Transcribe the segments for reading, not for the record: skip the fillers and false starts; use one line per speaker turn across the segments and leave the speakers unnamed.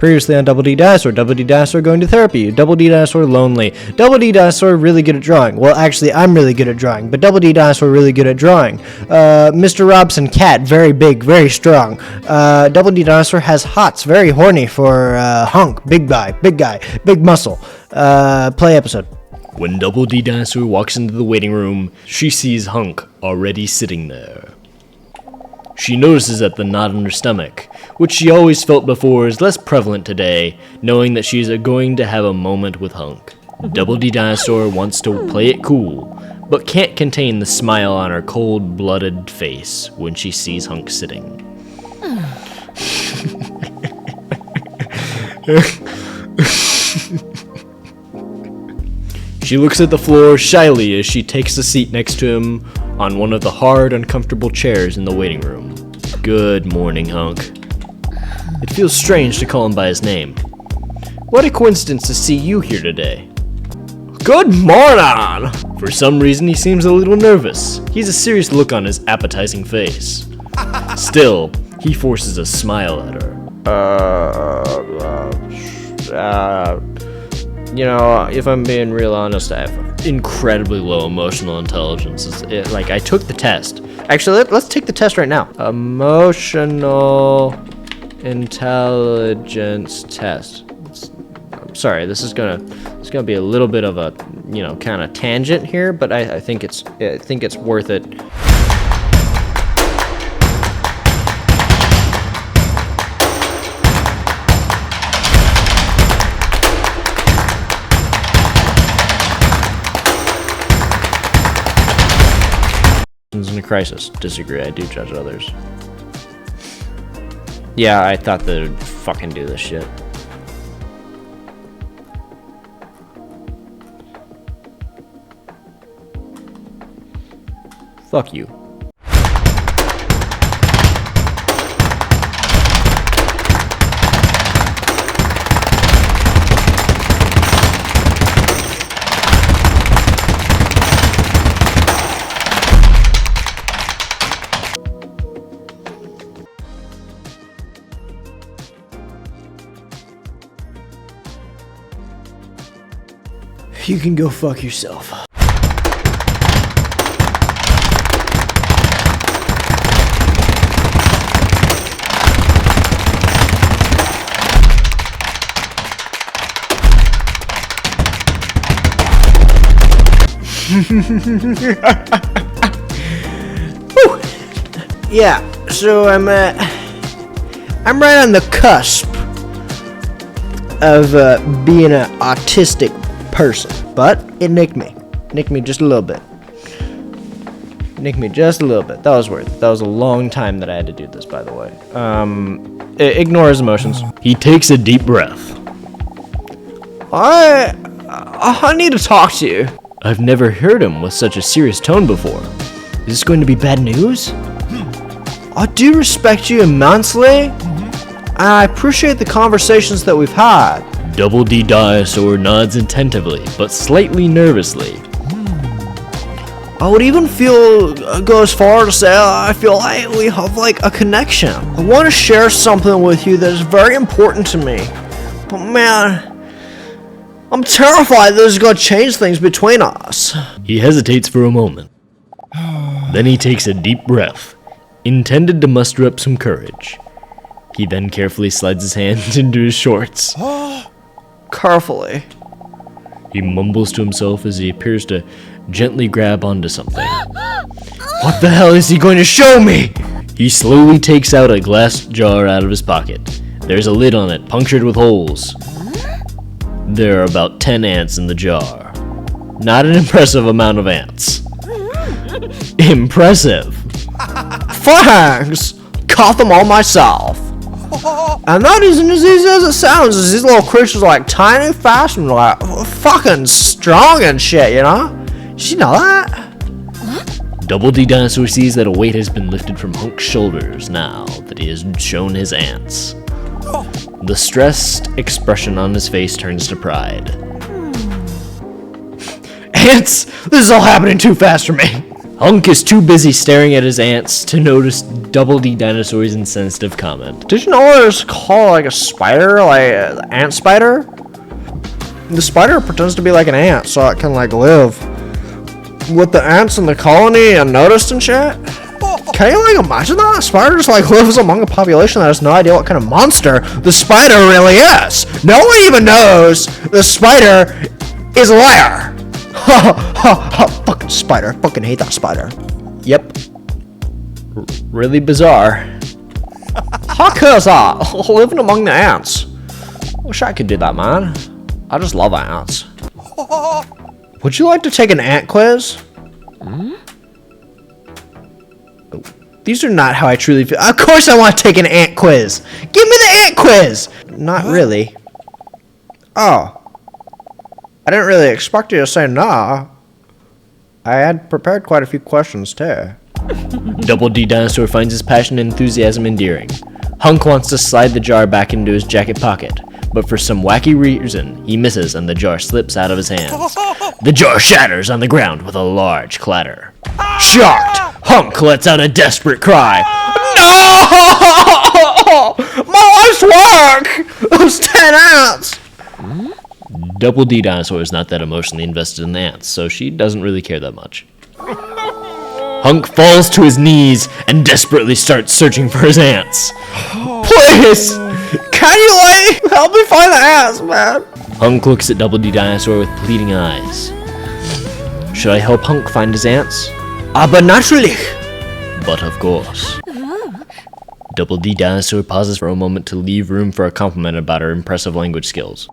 Previously on Double D Dinosaur, Double D Dinosaur going to therapy, Double D Dinosaur lonely, Double D Dinosaur really good at drawing. Well, actually, I'm really good at drawing, but Double D Dinosaur really good at drawing. Mr. Robson cat, very big, very strong. Double D Dinosaur has hots, very horny for hunk, big guy, big muscle. Play episode.
When Double D Dinosaur walks into the waiting room, she sees Hunk already sitting there. She notices that the knot in her stomach, which she always felt before, is less prevalent today, knowing that she is going to have a moment with Hunk. Double D Dinosaur wants to play it cool, but can't contain the smile on her cold-blooded face when she sees Hunk sitting. She looks at the floor shyly as she takes a seat next to him on one of the hard, uncomfortable chairs in the waiting room. Good morning, Hunk. It feels strange to call him by his name. What a coincidence to see you here today. Good morning! For some reason, he seems a little nervous. He has a serious look on his appetizing face. Still, he forces a smile at her. You know, if I'm being real honest, I have incredibly low emotional intelligence. I took the test. Actually, let's take the test right now. Emotional intelligence test. I'm sorry, this is gonna be a little bit of a, kind of tangent here, but I think it's worth it. In a crisis. Disagree, I do judge others. Yeah, I thought they would fucking do this shit. Fuck you. You can go fuck yourself. Yeah, so I'm right on the cusp of being an autistic person, but it nicked me just a little bit. That was worth it. That was a long time that I had to do this, by the way. Ignore his emotions. He takes a deep breath.
I need to talk to you.
I've never heard him with such a serious tone before. Is this going to be bad news?
I do respect you immensely, and I appreciate the conversations that we've had.
Double D Dinosaur nods attentively, but slightly nervously.
I would even go as far to say I feel like we have a connection. I want to share something with you that is very important to me. But man, I'm terrified this is going to change things between us.
He hesitates for a moment. Then he takes a deep breath, intended to muster up some courage. He then carefully slides his hand into his shorts.
Carefully.
He mumbles to himself as he appears to gently grab onto something. What the hell is he going to show me? He slowly takes out a glass jar out of his pocket. There's a lid on it, punctured with holes. There are about 10 ants in the jar. Not an impressive amount of ants. Impressive.
Thanks. Caught them all myself. And that isn't as easy as it sounds, as these little creatures are tiny, fast, and fucking strong and shit, you know? Did you know that?
Double D Dinosaur sees that a weight has been lifted from Hunk's shoulders now that he has shown his ants. The stressed expression on his face turns to pride.
Ants? This is all happening too fast for me.
Hunk is too busy staring at his ants to notice Double D Dinosaur's insensitive comment.
Did you know there's called like a spider, like an ant spider? The spider pretends to be like an ant so it can like live with the ants in the colony unnoticed and shit. Can you like imagine that? A spider just like lives among a population that has no idea what kind of monster the spider really is. No one even knows the spider is a liar. Ha ha ha! Fucking spider. Fucking hate that spider.
Yep. Really bizarre.
How cool is that? Living among the ants. Wish I could do that, man. I just love ants. Would you like to take an ant quiz? These are not how I truly feel. Of course I want to take an ant quiz. Give me the ant quiz. Not really. Oh. I didn't really expect you to say nah. I had prepared quite a few questions too.
Double D Dinosaur finds his passion and enthusiasm endearing. Hunk wants to slide the jar back into his jacket pocket, but for some wacky reason, he misses and the jar slips out of his hands. The jar shatters on the ground with a large clatter. Shocked, Hunk lets out a desperate cry.
No! My life's work! Those 10 ants!
Double D Dinosaur is not that emotionally invested in the ants, so she doesn't really care that much. Hunk falls to his knees and desperately starts searching for his ants.
Please! Can you like help me find the ants, man?
Hunk looks at Double D Dinosaur with pleading eyes. Should I help Hunk find his ants?
Aber natürlich!
But of course. Double D Dinosaur pauses for a moment to leave room for a compliment about her impressive language skills.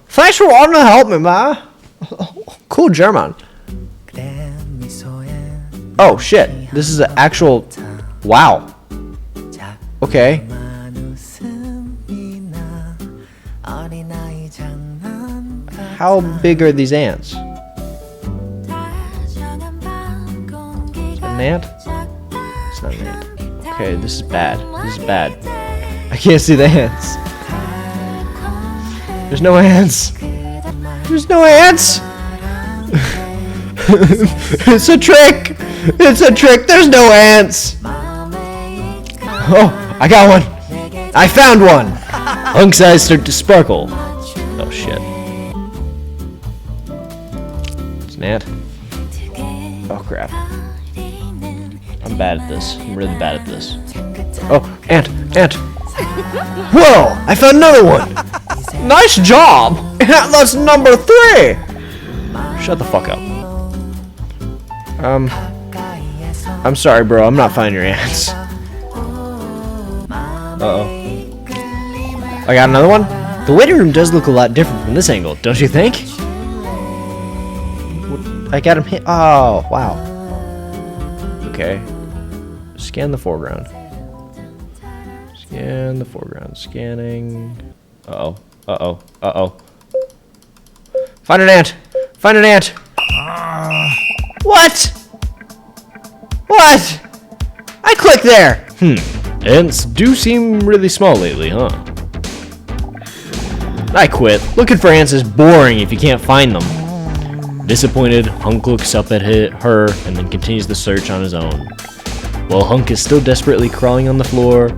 Thanks for wanting to help me, man. Cool German. Oh shit, this is an actual... Wow. Okay. How big are these ants? Is it an ant? It's not an ant. Okay, this is bad. This is bad. I can't see the ants. There's no ants. There's no ants. It's a trick. It's a trick. There's no ants. Oh, I got one. I found one.
Hunk's eyes start to sparkle. Oh shit.
It's an ant. Oh crap. I'm bad at this. I'm really bad at this. Oh, ant. Ant. Whoa! I found another one. Nice job! That's number 3! Shut the fuck up. I'm sorry, bro. I'm not finding your ants. Uh-oh. I got another one? The waiting room does look a lot different from this angle, don't you think? I got him hit. Oh, wow. Okay. Scan the foreground. Scan the foreground. Scanning. Uh-oh. Uh-oh. Uh-oh. Find an ant! Find an ant! What? What? I clicked there!
Ants do seem really small lately, huh?
I quit. Looking for ants is boring if you can't find them.
Disappointed, Hunk looks up at her and then continues the search on his own. While Hunk is still desperately crawling on the floor,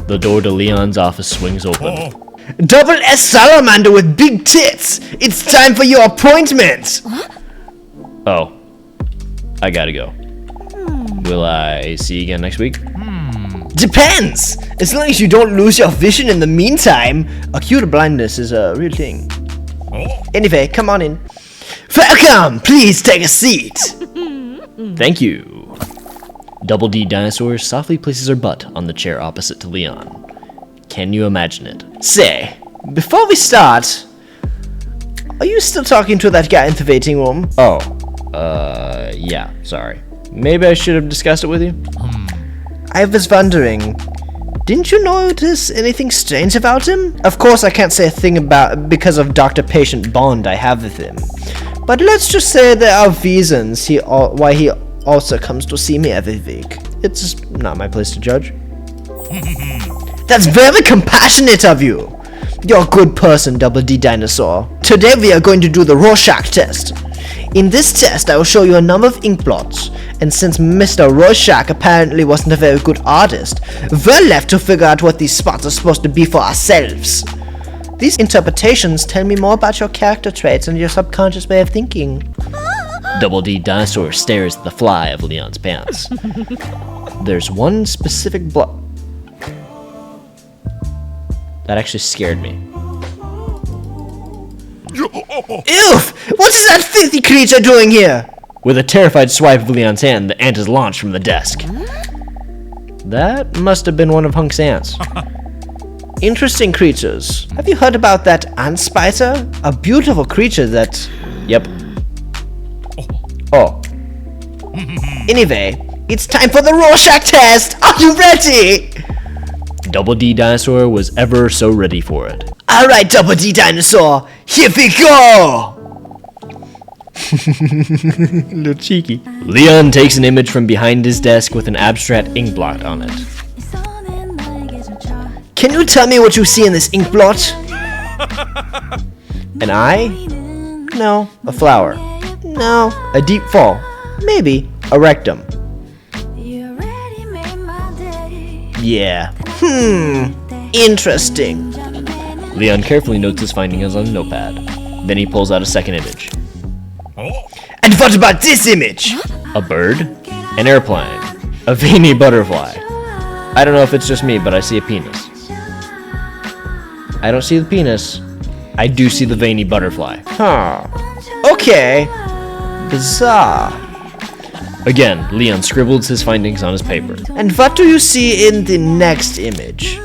the door to Leon's office swings open.
Double S salamander with big tits! It's time for your appointment!
Oh. I gotta go. Will I see you again next week?
Depends! As long as you don't lose your vision in the meantime. Acute blindness is a real thing. Anyway, come on in. Welcome! Please take a seat!
Thank you. Double D Dinosaur softly places her butt on the chair opposite to Leon. Can you imagine it?
Say, before we start, are you still talking to that guy in the waiting room?
Oh, yeah, sorry. Maybe I should have discussed it with you?
I was wondering, didn't you notice anything strange about him? Of course I can't say a thing about because of doctor-patient bond I have with him. But let's just say there are reasons why he also comes to see me every week. It's not my place to judge. That's very compassionate of you. You're a good person, Double D Dinosaur. Today we are going to do the Rorschach test. In this test, I will show you a number of ink blots, and since Mr. Rorschach apparently wasn't a very good artist, we're left to figure out what these spots are supposed to be for ourselves. These interpretations tell me more about your character traits and your subconscious way of thinking.
Double D Dinosaur stares at the fly of Leon's pants. There's one specific blot. That actually scared me.
Oof! What is that filthy creature doing here?
With a terrified swipe of Leon's hand, the ant is launched from the desk. That must have been one of Hunk's ants.
Interesting creatures. Have you heard about that ant spider? A beautiful creature that...
Yep.
Oh. Anyway, it's time for the Rorschach test! Are you ready?
Double D Dinosaur was ever so ready for it.
Alright, Double D Dinosaur, here we go!
Little cheeky. Leon takes an image from behind his desk with an abstract ink blot on it.
Can you tell me what you see in this ink blot?
An eye?
No.
A flower?
No.
A deep fall?
Maybe.
A rectum? Yeah.
Interesting.
Leon carefully notes his findings on a notepad. Then he pulls out a second image.
And what about this image?
A bird? An airplane? A veiny butterfly? I don't know if it's just me, but I see a penis. I don't see the penis. I do see the veiny butterfly.
Huh. Okay. Bizarre.
Again, Leon scribbles his findings on his paper.
And what do you see in the next image?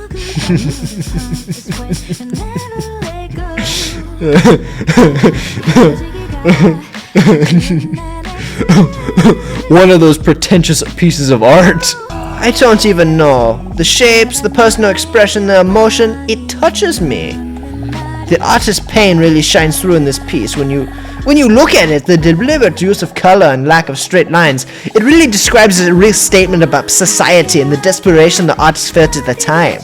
One of those pretentious pieces of art.
I don't even know. The shapes, the personal expression, the emotion, it touches me. The artist's pain really shines through in this piece. When you look at it, the deliberate use of color and lack of straight lines, it really describes a real statement about society and the desperation the artist felt at the time.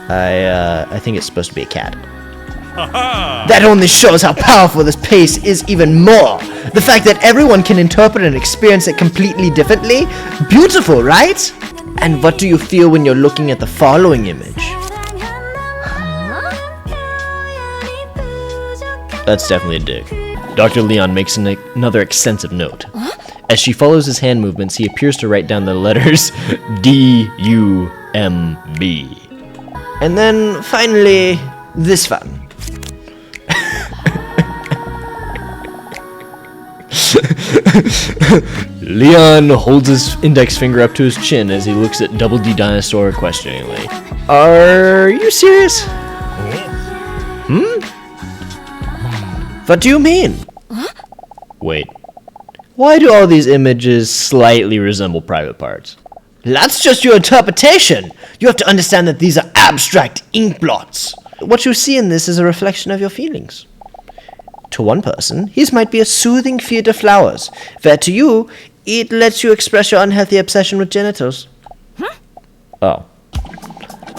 I think it's supposed to be a cat.
That only shows how powerful this piece is even more. The fact that everyone can interpret and experience it completely differently. Beautiful, right? And what do you feel when you're looking at the following image?
That's definitely a dig. Dr. Leon makes another extensive note. As she follows his hand movements, he appears to write down the letters D-U-M-B.
And then, finally, this one.
Leon holds his index finger up to his chin as he looks at Double D Dinosaur questioningly.
Are you serious? What do you mean?
Wait. Why do all these images slightly resemble private parts?
That's just your interpretation. You have to understand that these are abstract ink blots. What you see in this is a reflection of your feelings. To one person, his might be a soothing field of flowers, where to you, it lets you express your unhealthy obsession with genitals.
Oh.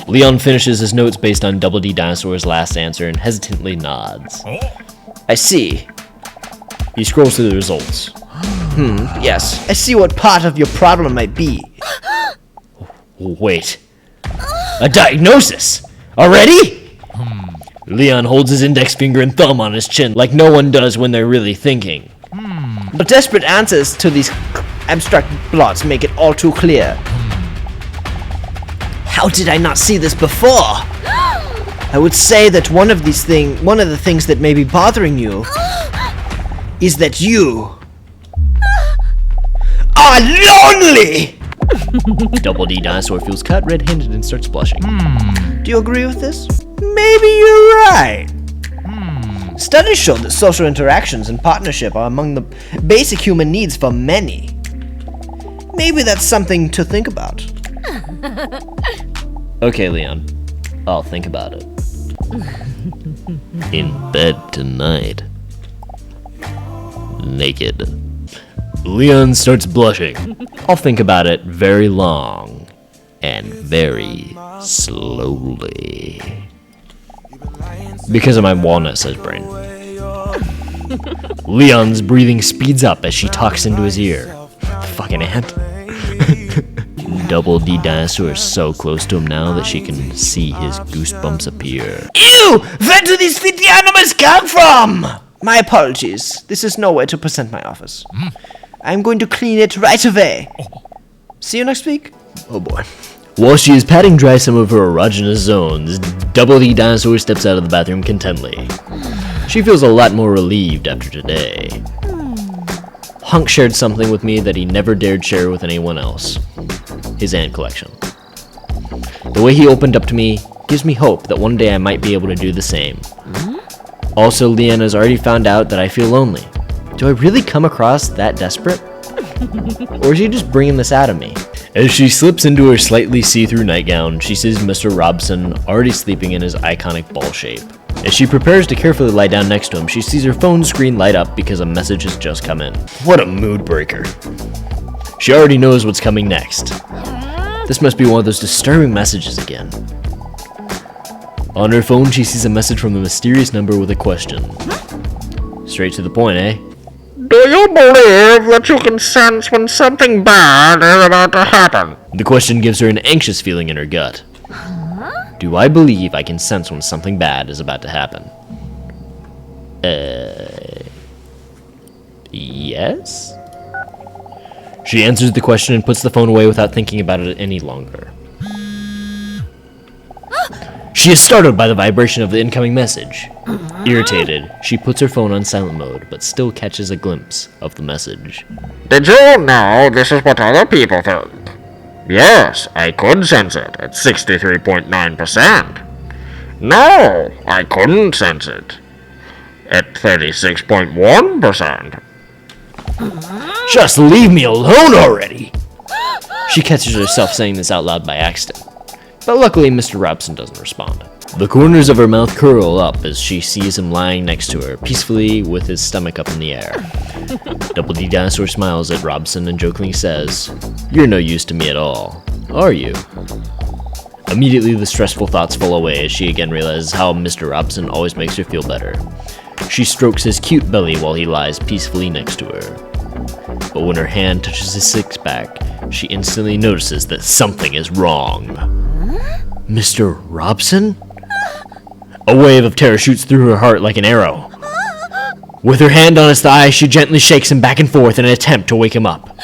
Leon finishes his notes based on Double D Dinosaur's last answer and hesitantly nods.
I see.
He scrolls through the results.
Yes, I see what part of your problem might be.
Wait. A diagnosis? Already? Leon holds his index finger and thumb on his chin like no one does when they're really thinking.
But desperate answers to these abstract blots make it all too clear. How did I not see this before? I would say that one of the things that may be bothering you is that you are lonely!
Double D Dinosaur feels caught red-handed and starts blushing.
Do you agree with this? Maybe you're right. Studies show that social interactions and partnership are among the basic human needs for many. Maybe that's something to think about.
Okay, Leon. I'll think about it. In bed tonight. Naked. Leon starts blushing. I'll think about it very long and very slowly. Because of my walnut-sized brain. Leon's breathing speeds up as she talks into his ear. Fucking ant. Double D Dinosaur is so close to him now that she can see his goosebumps appear.
Ew! Where do these filthy animals come from? My apologies. This is no way to present my office. I'm going to clean it right away. See you next week.
Oh boy. While she is patting dry some of her erogenous zones, Double D Dinosaur steps out of the bathroom contently. She feels a lot more relieved after today. Hunk shared something with me that he never dared share with anyone else. His ant collection. The way he opened up to me gives me hope that one day I might be able to do the same. Also, Leanna's already found out that I feel lonely. Do I really come across that desperate? Or is he just bringing this out of me? As she slips into her slightly see-through nightgown, she sees Mr. Robson already sleeping in his iconic ball shape. As she prepares to carefully lie down next to him, she sees her phone screen light up because a message has just come in. What a mood breaker. She already knows what's coming next. This must be one of those disturbing messages again. On her phone, she sees a message from the mysterious number with a question. Straight to the point, eh?
Do you believe that you can sense when something bad is about to happen?
The question gives her an anxious feeling in her gut. Do I believe I can sense when something bad is about to happen? Yes? She answers the question and puts the phone away without thinking about it any longer. She is startled by the vibration of the incoming message. Irritated, she puts her phone on silent mode, but still catches a glimpse of the message.
Did you know this is what other people think? Yes, I could sense it at 63.9%. No, I couldn't sense it at 36.1%.
Just leave me alone already! She catches herself saying this out loud by accident. But luckily, Mr. Robson doesn't respond. The corners of her mouth curl up as she sees him lying next to her, peacefully with his stomach up in the air. Double D Dinosaur smiles at Robson and jokingly says, "You're no use to me at all, are you?" Immediately, the stressful thoughts fall away as she again realizes how Mr. Robson always makes her feel better. She strokes his cute belly while he lies peacefully next to her. But when her hand touches his six-pack, she instantly notices that something is wrong. Mr. Robson? A wave of terror shoots through her heart like an arrow. With her hand on his thigh, she gently shakes him back and forth in an attempt to wake him up.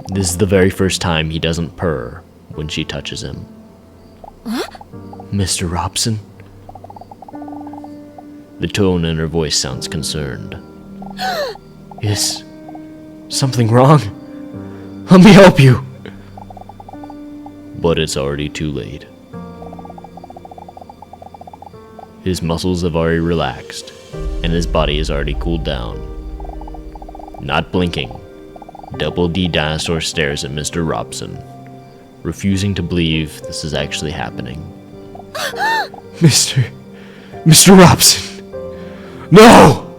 This is the very first time he doesn't purr when she touches him. Mr. Robson? The tone in her voice sounds concerned. Is something wrong? Let me help you! But it's already too late. His muscles have already relaxed, and his body has already cooled down. Not blinking, Double D Dinosaur stares at Mr. Robson, refusing to believe this is actually happening. Mr. Robson! No!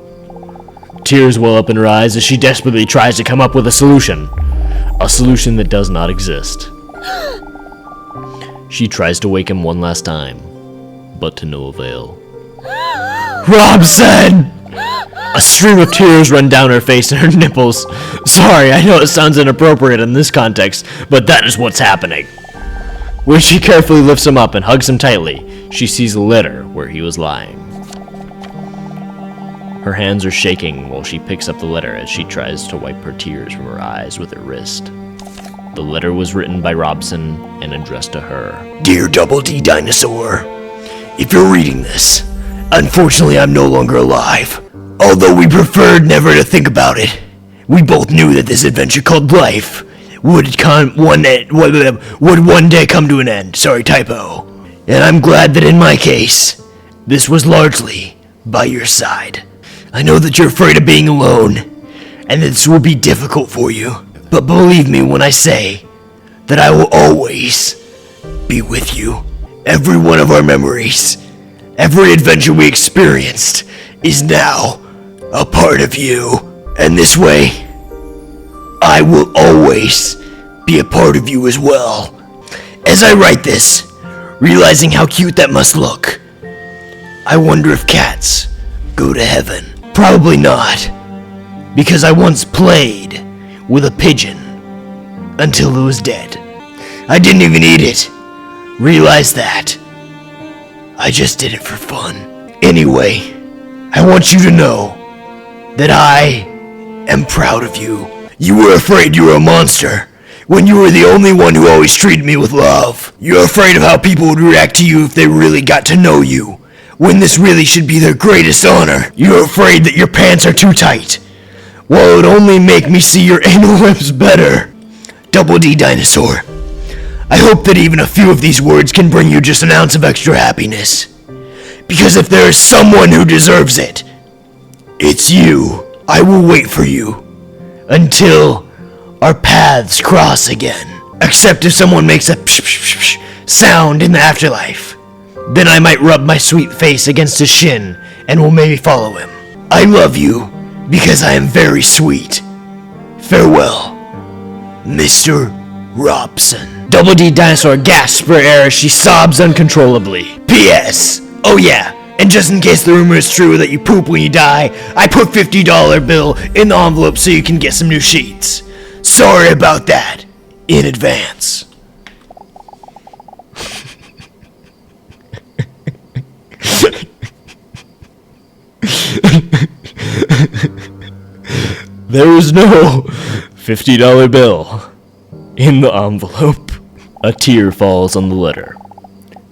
Tears well up in her eyes as she desperately tries to come up with a solution. A solution that does not exist. She tries to wake him one last time, but to no avail. Robson! A stream of tears run down her face and her nipples. Sorry, I know it sounds inappropriate in this context, but that is what's happening. When she carefully lifts him up and hugs him tightly, she sees a letter where he was lying. Her hands are shaking while she picks up the letter as she tries to wipe her tears from her eyes with her wrist. The letter was written by Robson and addressed to her.
Dear Double D Dinosaur, if you're reading this, unfortunately I'm no longer alive. Although we preferred never to think about it, we both knew that this adventure called life would one day come to an end. Sorry, typo. And I'm glad that in my case, this was largely by your side. I know that you're afraid of being alone, and that this will be difficult for you. But believe me when I say that I will always be with you. Every one of our memories, every adventure we experienced is now a part of you. And this way, I will always be a part of you as well. As I write this, realizing how cute that must look, I wonder if cats go to heaven. Probably not. Because I once played with a pigeon until it was dead. I didn't even eat it. Realize that. I just did it for fun. Anyway, I want you to know that I am proud of you. You were afraid you were a monster when you were the only one who always treated me with love. You're afraid of how people would react to you if they really got to know you, when this really should be their greatest honor. You're afraid that your pants are too tight. Well, it would only make me see your anal lips better. Double D Dinosaur. I hope that even a few of these words can bring you just an ounce of extra happiness. Because if there is someone who deserves it, it's you. I will wait for you until our paths cross again. Except if someone makes a psh psh psh psh sound in the afterlife. Then I might rub my sweet face against his shin and will maybe follow him. I love you because I am very sweet. Farewell, Mr. Robson.
Double D Dinosaur gasps for air as she sobs uncontrollably.
P.S. Oh yeah, and just in case the rumor is true that you poop when you die, I put $50 bill in the envelope so you can get some new sheets. Sorry about that, in advance.
There was no $50 bill in the envelope. A tear falls on the letter,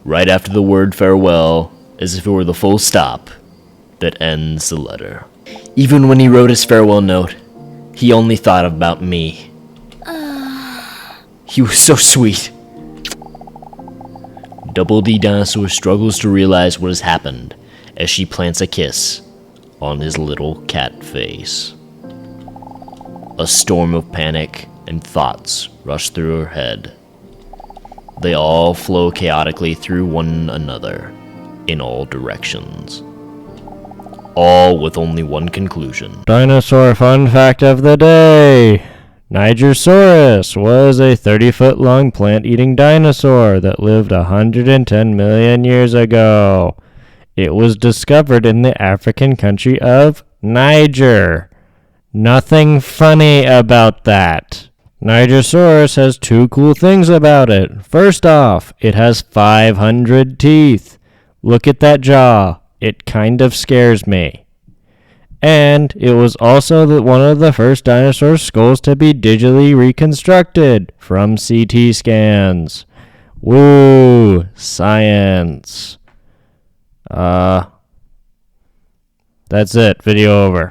right after the word farewell, as if it were the full stop that ends the letter. Even when he wrote his farewell note, he only thought about me. He was so sweet. Double D Dinosaur struggles to realize what has happened as she plants a kiss on his little cat face. A storm of panic and thoughts rush through her head. They all flow chaotically through one another in all directions. All with only one conclusion.
Dinosaur fun fact of the day. Nigersaurus was a 30-foot long plant-eating dinosaur that lived 110 million years ago. It was discovered in the African country of Niger. Nothing funny about that. Nigersaurus has two cool things about it. First off, it has 500 teeth. Look at that jaw. It kind of scares me. And it was also one of the first dinosaur skulls to be digitally reconstructed from CT scans. Woo! Science. That's it. Video over.